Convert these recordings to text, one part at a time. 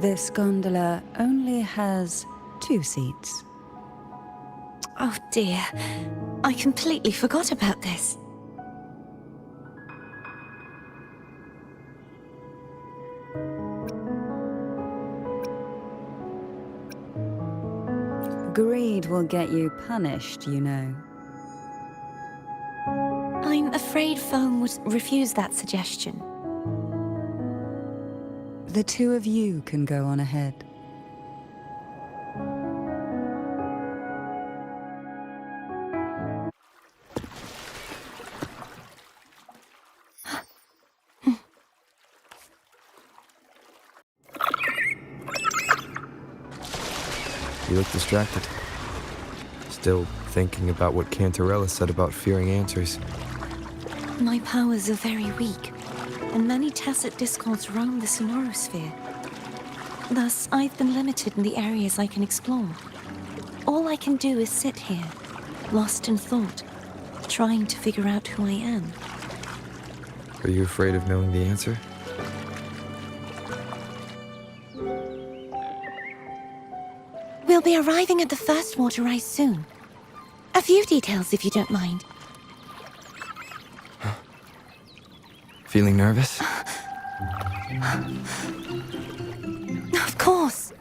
This gondola only has 2 seats. Oh dear, I completely forgot about this. Greed will get you punished, you know. I'm afraid Foam would refuse that suggestion. The 2 of you can go on ahead. You look distracted. Still thinking about what Cantarella said about fearing answers. My powers are very weak, and many tacit discords roam the sonorosphere. Thus, I've been limited in the areas I can explore. All I can do is sit here, lost in thought, trying to figure out who I am. Are you afraid of knowing the answer? We'll be arriving at the first water rise soon. A few details, if you don't mind. Feeling nervous? Of course.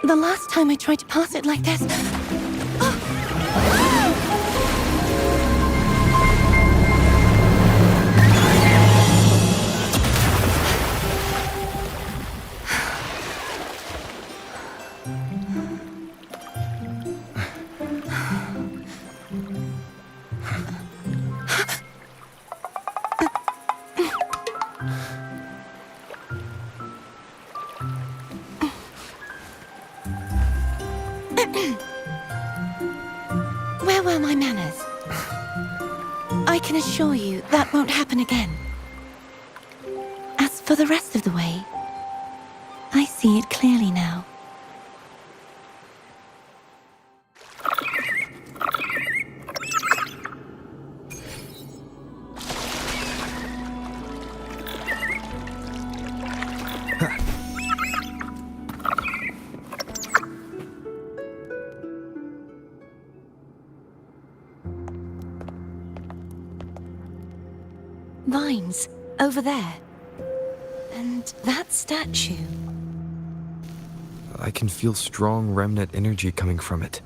The last time I tried to pass it like this... Where were my manners? I can assure you that won't happen again. As for the rest of the way, I see it clearly now. Vines, over there. And that statue. I can feel strong remnant energy coming from it.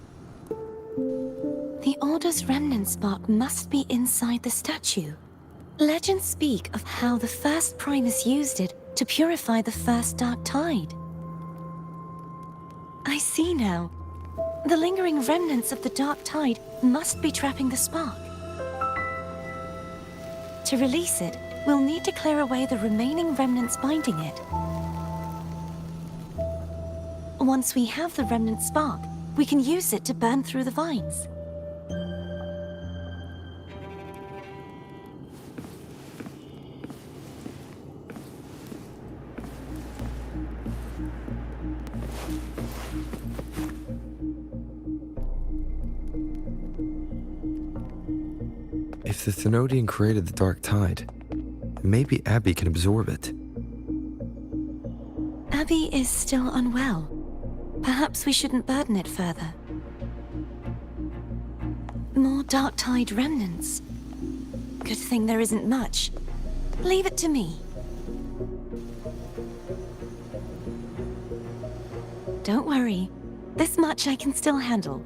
The Order's remnant spark must be inside the statue. Legends speak of how the first Primus used it to purify the first Dark Tide. I see now. The lingering remnants of the Dark Tide must be trapping the spark. To release it, we'll need to clear away the remaining remnants binding it. Once we have the remnant spark, we can use it to burn through the vines. If the Thenodian created the Dark Tide, maybe Abby can absorb it. Abby is still unwell. Perhaps we shouldn't burden it further. More Dark Tide remnants. Good thing there isn't much. Leave it to me. Don't worry. This much I can still handle.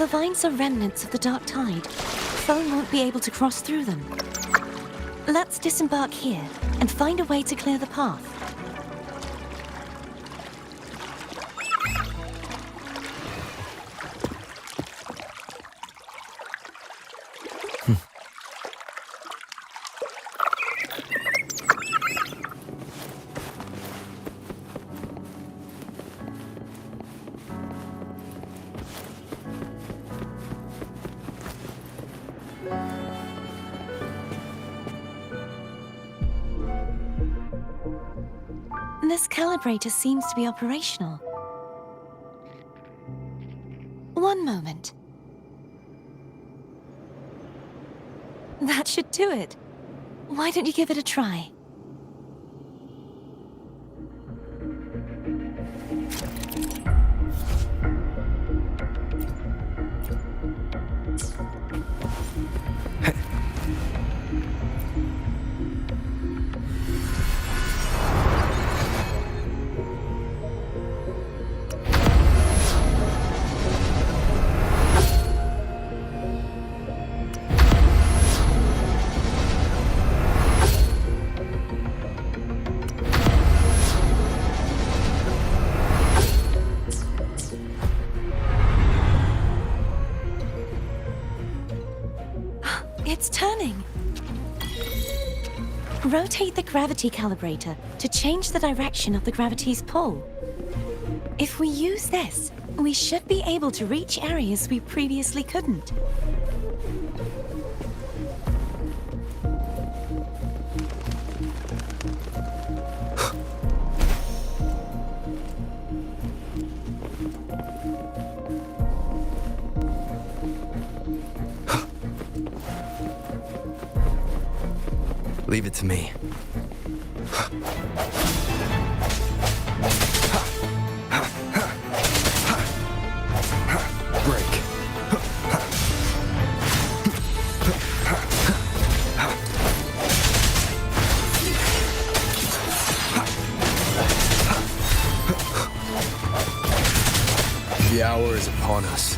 The vines are remnants of the dark tide. Foam won't be able to cross through them. Let's disembark here and find a way to clear the path. This calibrator seems to be operational. One moment. That should do it. Why don't you give it a try? It's turning. Rotate the gravity calibrator to change the direction of the gravity's pull. If we use this, we should be able to reach areas we previously couldn't. Leave it to me. Break. The hour is upon us.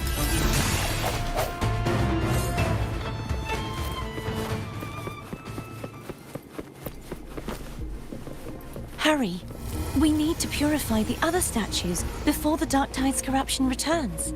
Hurry. We need to purify the other statues before the Dark Tide's corruption returns.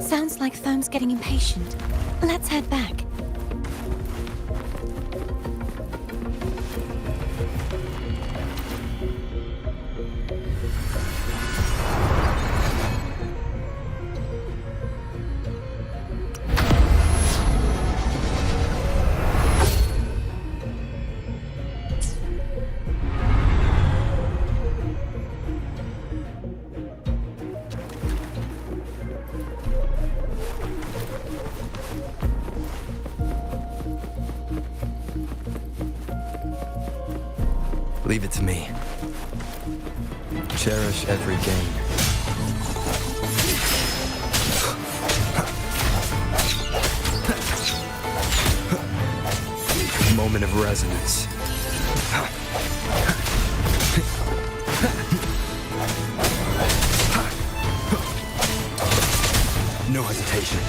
Sounds like Foam's getting impatient. Let's head back. Leave it to me. Cherish every gain. Moment of resonance. No hesitation.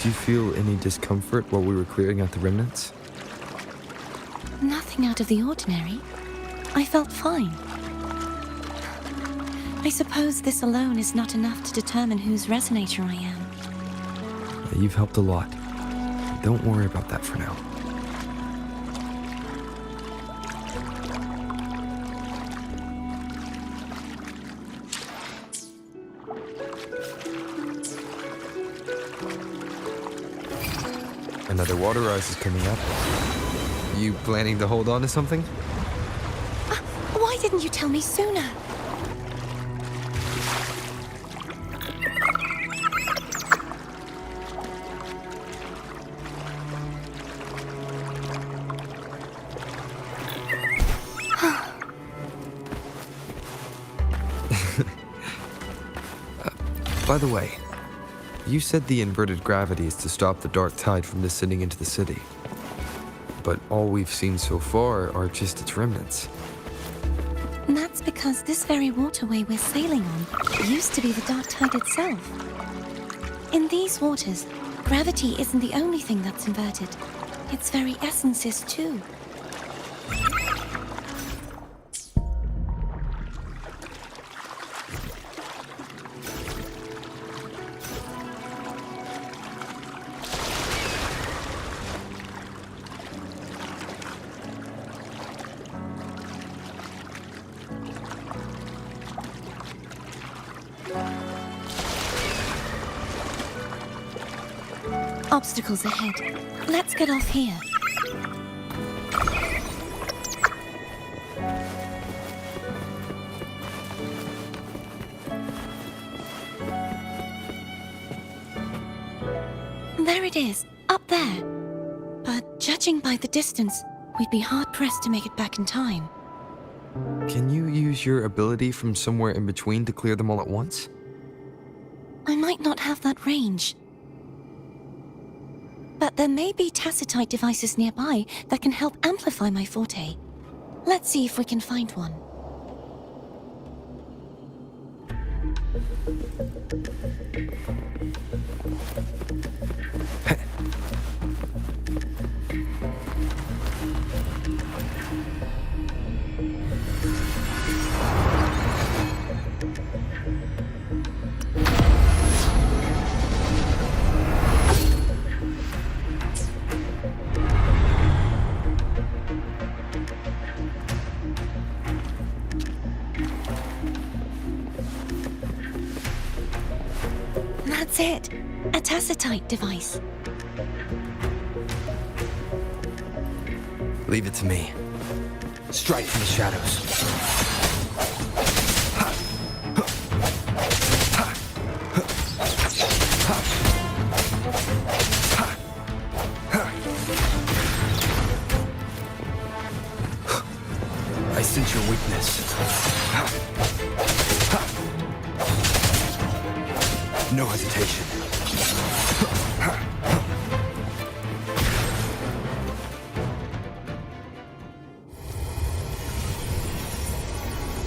Did you feel any discomfort while we were clearing out the remnants? Nothing out of the ordinary. I felt fine. I suppose this alone is not enough to determine whose resonator I am. Yeah, you've helped a lot. Don't worry about that for now. Another water rise is coming up. You planning to hold on to something? Why didn't you tell me sooner? By the way, you said the inverted gravity is to stop the dark tide from descending into the city. But all we've seen so far are just its remnants. And that's because this very waterway we're sailing on used to be the dark tide itself. In these waters, gravity isn't the only thing that's inverted. Its very essence is too. Obstacles ahead. Let's get off here. There it is, up there. But judging by the distance, we'd be hard-pressed to make it back in time. Can you use your ability from somewhere in between to clear them all at once? I might not have that range. But there may be tacitite devices nearby that can help amplify my forte. Let's see if we can find one. That's it. A tacitite device. Leave it to me. Strike from the shadows. I sense your weakness. No hesitation.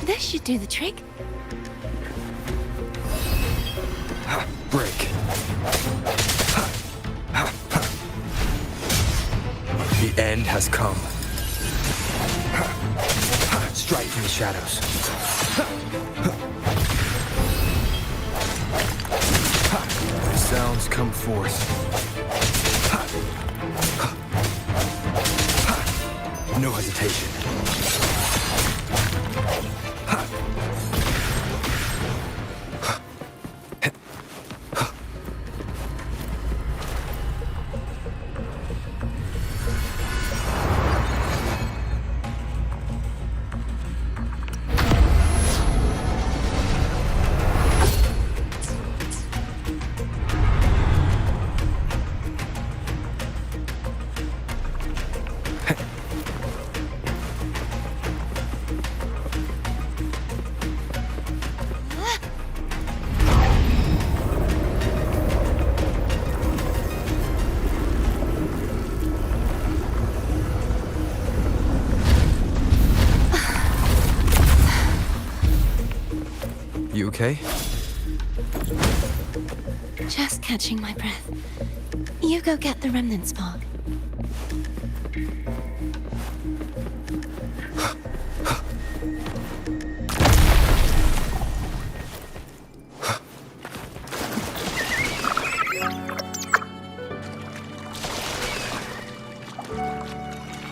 This should do the trick. Break. The end has come. Strike from the shadows. Sounds come forth. No hesitation. You okay? Just catching my breath. You go get the remnant spark.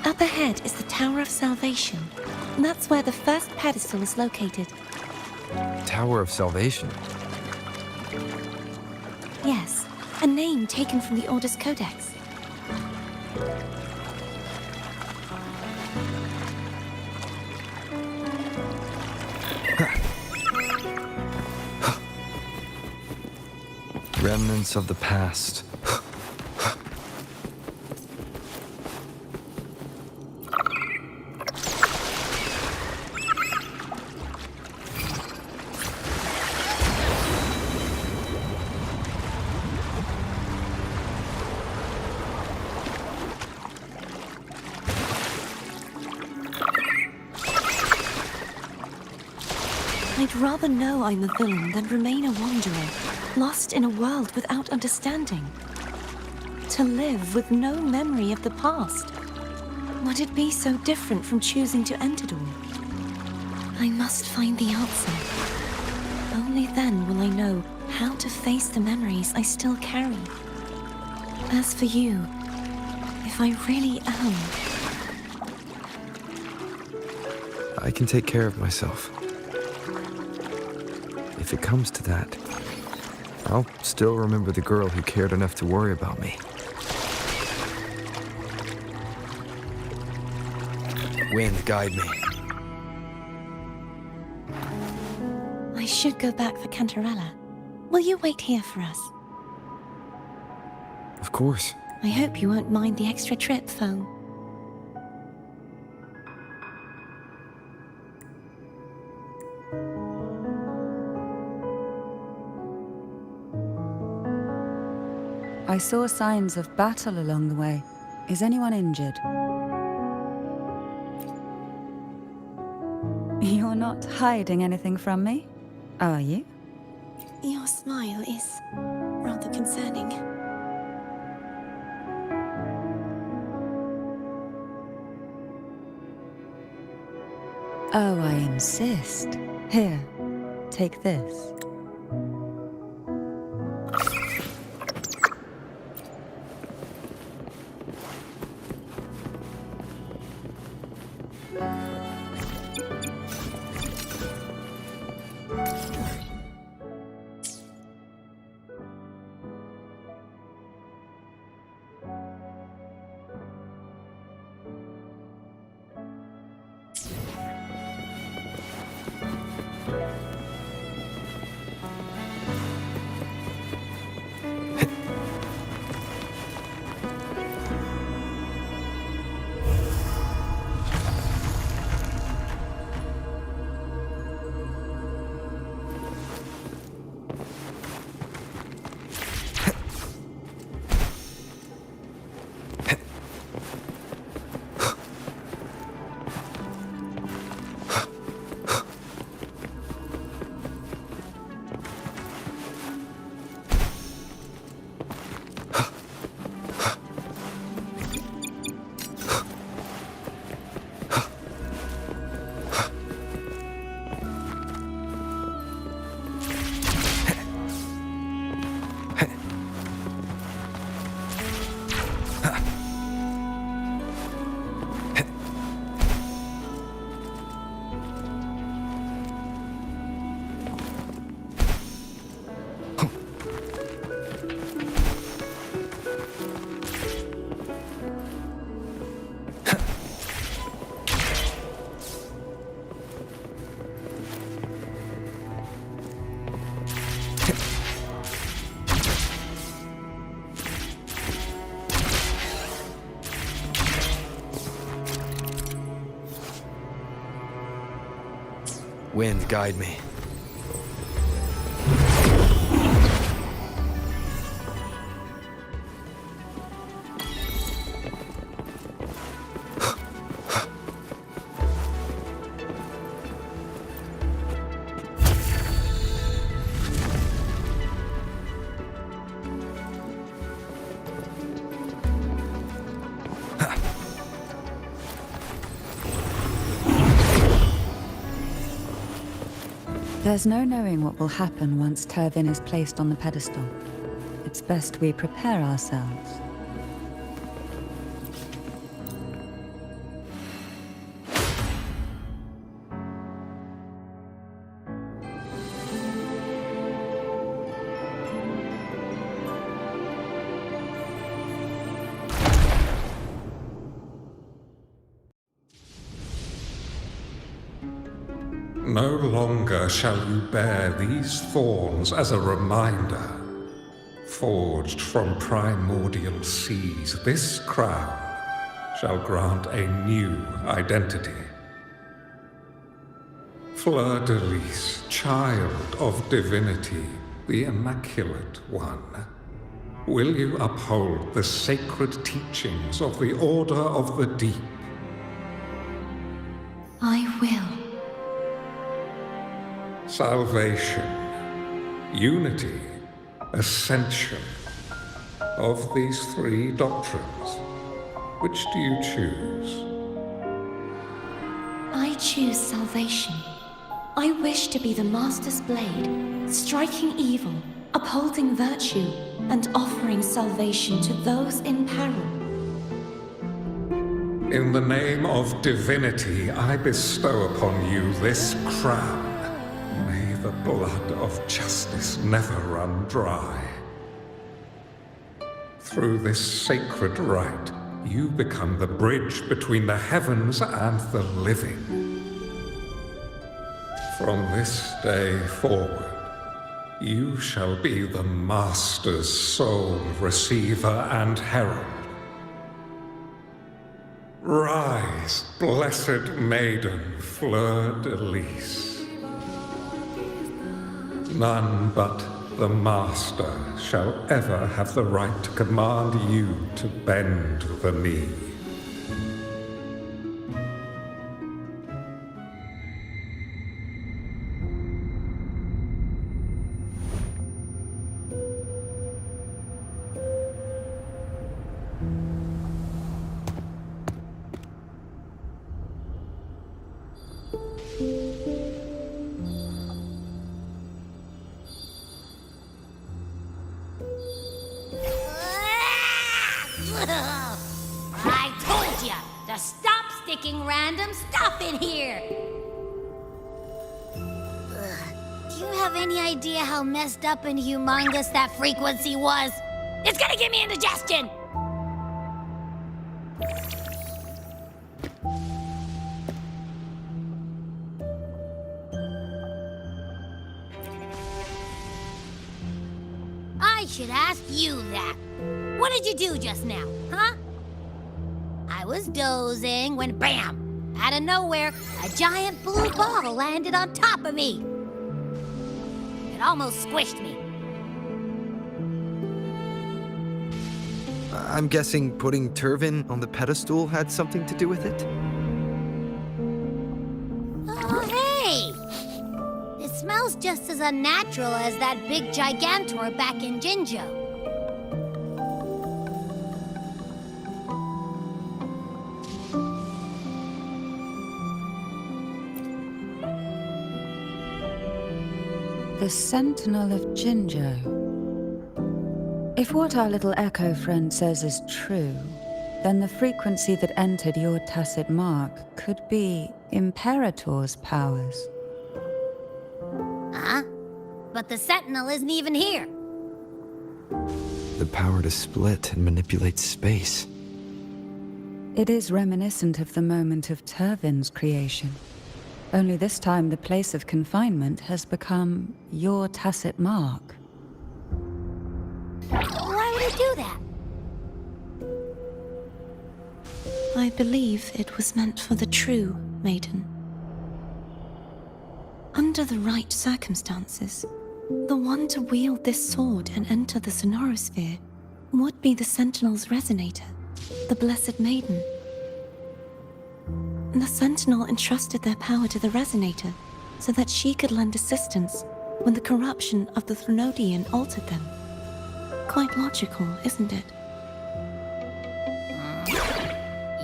Up ahead is the Tower of Salvation. That's where the first pedestal is located. Tower of Salvation? Yes, a name taken from the Order's Codex. Remnants of the past. I'd rather know I'm a villain than remain a wanderer, lost in a world without understanding. To live with no memory of the past. Would it be so different from choosing to end it all? I must find the answer. Only then will I know how to face the memories I still carry. As for you, if I really am... I can take care of myself. If it comes to that, I'll still remember the girl who cared enough to worry about me. Wind, guide me. I should go back for Cantarella. Will you wait here for us? Of course. I hope you won't mind the extra trip, Foe. I saw signs of battle along the way. Is anyone injured? You're not hiding anything from me, are you? Your smile is rather concerning. Oh, I insist. Here, take this. Wind, guide me. There's no knowing what will happen once Turvin is placed on the pedestal. It's best we prepare ourselves. No longer shall you bear these thorns as a reminder. Forged from primordial seas, this crown shall grant a new identity. Fleur-de-Lis, child of divinity, the Immaculate One, will you uphold the sacred teachings of the Order of the Deep? I will. Salvation, unity, ascension. Of these three doctrines, which do you choose? I choose salvation. I wish to be the Master's blade, striking evil, upholding virtue, and offering salvation to those in peril. In the name of divinity, I bestow upon you this crown. May the blood of justice never run dry. Through this sacred rite, you become the bridge between the heavens and the living. From this day forward, you shall be the Master's sole receiver and herald. Rise, blessed maiden, Fleur-de-Lis. None but the Master shall ever have the right to command you to bend the knee. I told ya to stop sticking random stuff in here! Do you have any idea how messed up and humongous that frequency was? It's gonna give me indigestion! I should ask you that. What did you do just now, huh? I was dozing when bam! Out of nowhere, a giant blue ball landed on top of me. It almost squished me. I'm guessing putting Turvin on the pedestal had something to do with it? Oh, hey! It smells just as unnatural as that big gigantor back in Jinzhou. The Sentinel of Jinzhou. If what our little echo friend says is true, then the frequency that entered your tacit mark could be Imperator's powers. Huh? But the Sentinel isn't even here. The power to split and manipulate space. It is reminiscent of the moment of Turvin's creation. Only this time the place of confinement has become your tacit mark. Why would it do that? I believe it was meant for the true Maiden. Under the right circumstances, the one to wield this sword and enter the sonorosphere would be the Sentinel's resonator, the Blessed Maiden. The Sentinel entrusted their power to the resonator so that she could lend assistance when the corruption of the Threnodian altered them. Quite logical, isn't it?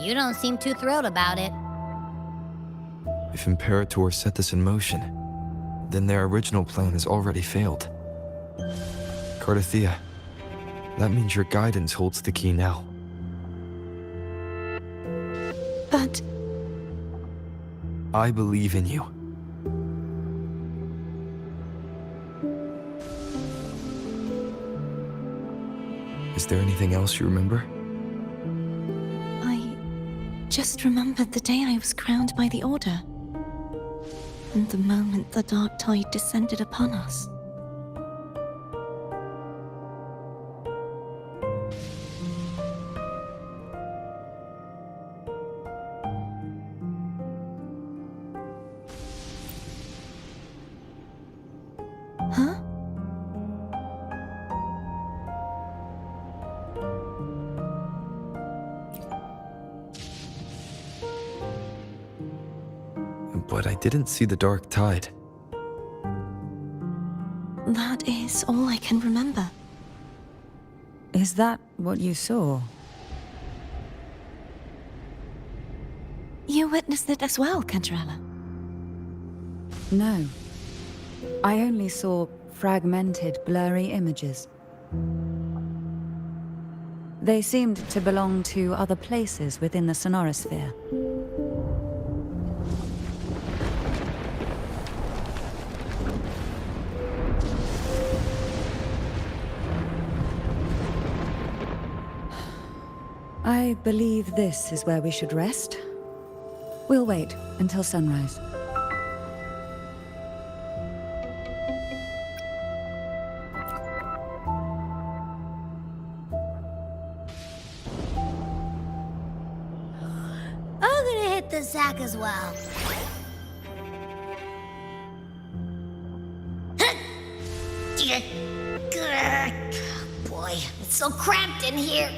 You don't seem too thrilled about it. If Imperator set this in motion, then their original plan has already failed. Cardathea, that means your guidance holds the key now. But I believe in you. Is there anything else you remember? I just remembered the day I was crowned by the Order. And the moment the dark tide descended upon us. Huh? But I didn't see the dark tide. That is all I can remember. Is that what you saw? You witnessed it as well, Cantarella. No. I only saw fragmented, blurry images. They seemed to belong to other places within the sonorosphere. I believe this is where we should rest. We'll wait until sunrise. I'm gonna hit the sack as well. Boy, it's so cramped in here.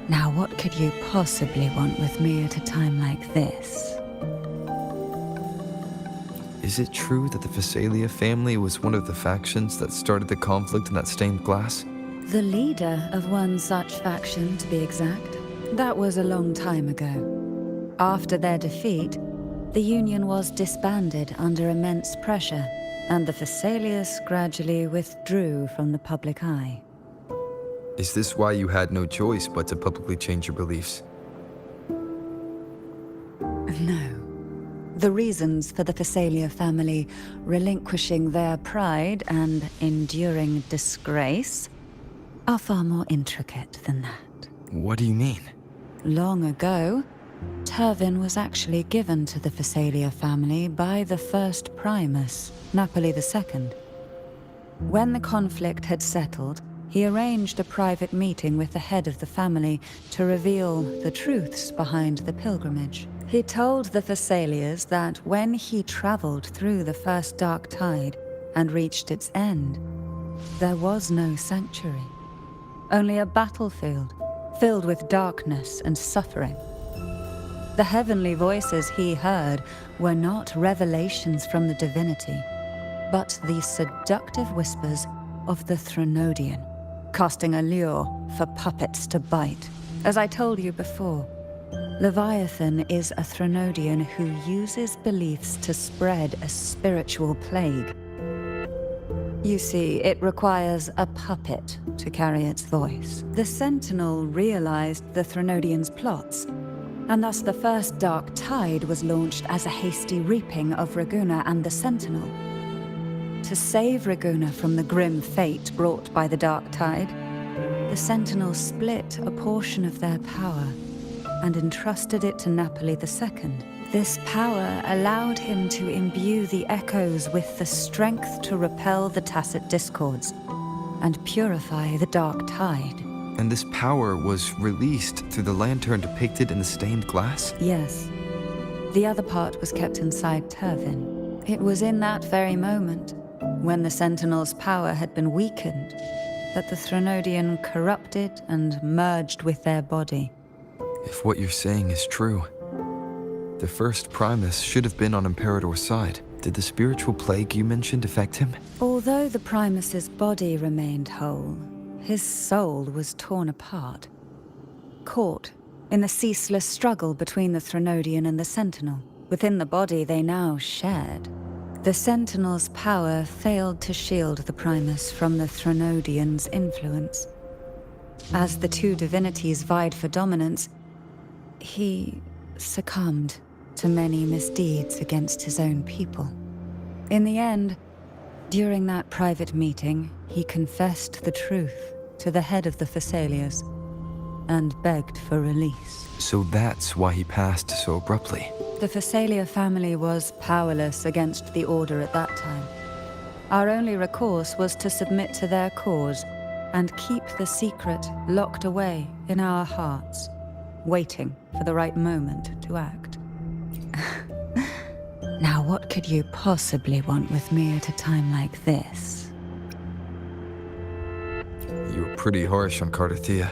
Now, what could you possibly want with me at a time like this? Is it true that the Phasalia family was one of the factions that started the conflict in that stained glass? The leader of one such faction, to be exact. That was a long time ago. After their defeat, the Union was disbanded under immense pressure, and the Phasalius gradually withdrew from the public eye. Is this why you had no choice but to publicly change your beliefs? No. The reasons for the Phasalia family relinquishing their pride and enduring disgrace are far more intricate than that. What do you mean? Long ago, Turvin was actually given to the Phasalia family by the first Primus, Napoli II. When the conflict had settled, he arranged a private meeting with the head of the family to reveal the truths behind the pilgrimage. He told the Phasalias that when he traveled through the first dark tide and reached its end, there was no sanctuary, only a battlefield filled with darkness and suffering. The heavenly voices he heard were not revelations from the divinity, but the seductive whispers of the Threnodian, casting a lure for puppets to bite. As I told you before, Leviathan is a Threnodian who uses beliefs to spread a spiritual plague. You see, it requires a puppet to carry its voice. The Sentinel realized the Threnodian's plots, and thus the first Dark Tide was launched as a hasty reaping of Raguna and the Sentinel. To save Raguna from the grim fate brought by the Dark Tide, the Sentinels split a portion of their power and entrusted it to Napoli II. This power allowed him to imbue the echoes with the strength to repel the tacit discords and purify the Dark Tide. And this power was released through the lantern depicted in the stained glass? Yes. The other part was kept inside Turvin. It was in that very moment, when the Sentinel's power had been weakened, that the Threnodian corrupted and merged with their body. If what you're saying is true, the first Primus should have been on Imperator's side. Did the spiritual plague you mentioned affect him? Although the Primus's body remained whole, his soul was torn apart. Caught in the ceaseless struggle between the Threnodian and the Sentinel. Within the body they now shared. The Sentinel's power failed to shield the Primus from the Threnodian's influence. As the two divinities vied for dominance, he succumbed to many misdeeds against his own people. In the end, during that private meeting, he confessed the truth to the head of the Thessalias and begged for release. So that's why he passed so abruptly. The Thessalia family was powerless against the Order at that time. Our only recourse was to submit to their cause and keep the secret locked away in our hearts, waiting for the right moment to act. Now, what could you possibly want with me at a time like this? You were pretty harsh on Cardathia.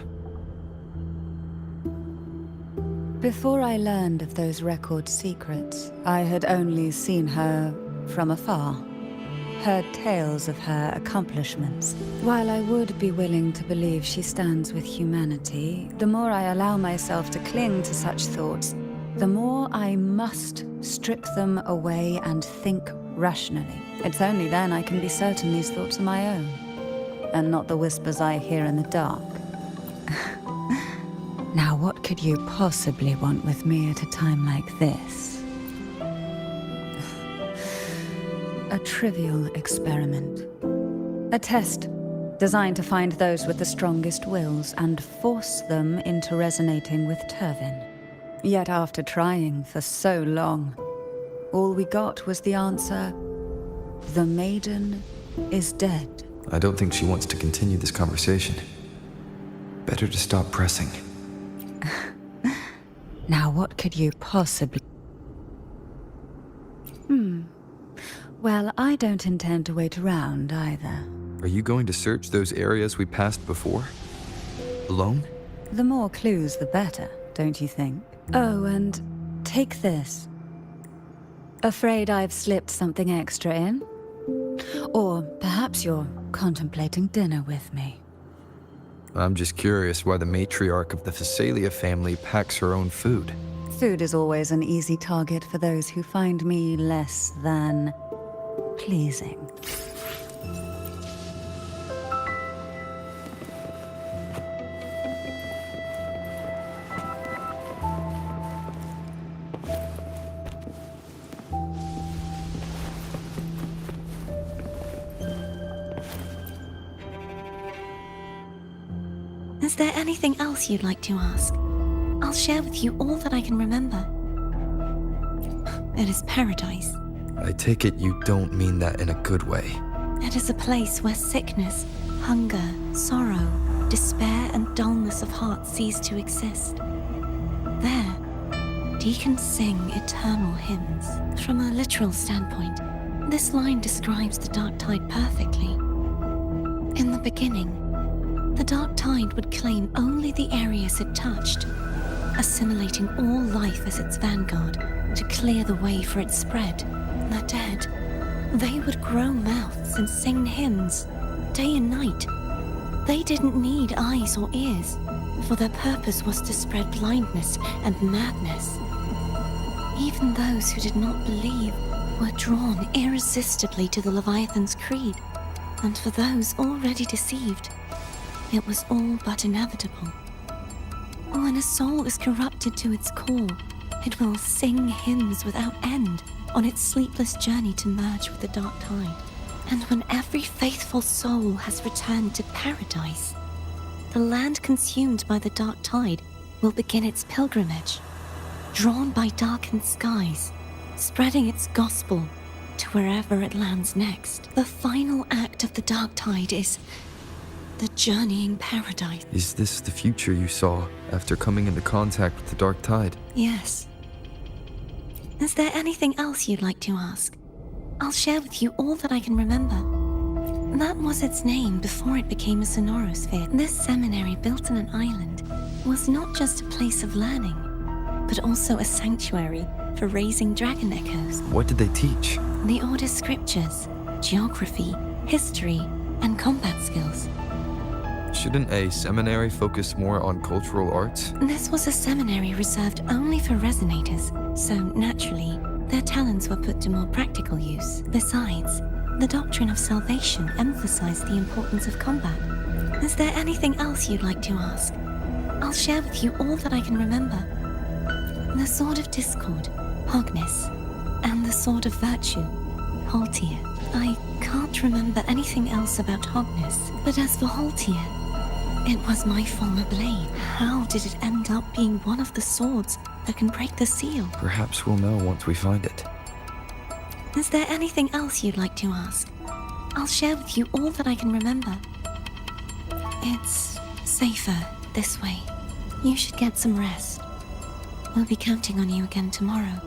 Before I learned of those record secrets, I had only seen her from afar, heard tales of her accomplishments. While I would be willing to believe she stands with humanity, the more I allow myself to cling to such thoughts, the more I must strip them away and think rationally. It's only then I can be certain these thoughts are my own, and not the whispers I hear in the dark. Now, what could you possibly want with me at a time like this? A trivial experiment. A test designed to find those with the strongest wills and force them into resonating with Turvin. Yet after trying for so long, all we got was the answer, the Maiden is dead. I don't think she wants to continue this conversation. Better to stop pressing. Now, what could you possibly... Well, I don't intend to wait around either. Are you going to search those areas we passed before? Alone? The more clues, the better, don't you think? Oh, and take this. Afraid I've slipped something extra in? Or perhaps you're contemplating dinner with me. I'm just curious why the matriarch of the Thessalia family packs her own food. Food is always an easy target for those who find me less than pleasing. Is there anything else you'd like to ask? I'll share with you all that I can remember. It is paradise. I take it you don't mean that in a good way. It is a place where sickness, hunger, sorrow, despair, and dullness of heart cease to exist. There, deacons sing eternal hymns. From a literal standpoint, this line describes the dark tide perfectly. In the beginning, the dark tide would claim only the areas it touched, assimilating all life as its vanguard to clear the way for its spread. The dead, they would grow mouths and sing hymns, day and night. They didn't need eyes or ears, for their purpose was to spread blindness and madness. Even those who did not believe were drawn irresistibly to the Leviathan's creed, and for those already deceived, it was all but inevitable. When a soul is corrupted to its core, it will sing hymns without end on its sleepless journey to merge with the dark tide. And when every faithful soul has returned to paradise, the land consumed by the dark tide will begin its pilgrimage, drawn by darkened skies, spreading its gospel to wherever it lands next. The final act of the dark tide is the journeying paradise. Is this the future you saw after coming into contact with the dark tide? Yes. Is there anything else you'd like to ask? I'll share with you all that I can remember. That was its name before it became a sonorosphere. This seminary, built on an island, was not just a place of learning, but also a sanctuary for raising dragon echoes. What did they teach? The Order's scriptures, geography, history, and combat skills. Shouldn't a seminary focus more on cultural arts? This was a seminary reserved only for resonators, so naturally, their talents were put to more practical use. Besides, the doctrine of salvation emphasized the importance of combat. Is there anything else you'd like to ask? I'll share with you all that I can remember. The Sword of Discord, Hogness, and the Sword of Virtue, Haltier. I can't remember anything else about Hogness, but as for Haltier, it was my former blade. How did it end up being one of the swords that can break the seal? Perhaps we'll know once we find it. Is there anything else you'd like to ask? I'll share with you all that I can remember. It's safer this way. You should get some rest. We'll be counting on you again tomorrow.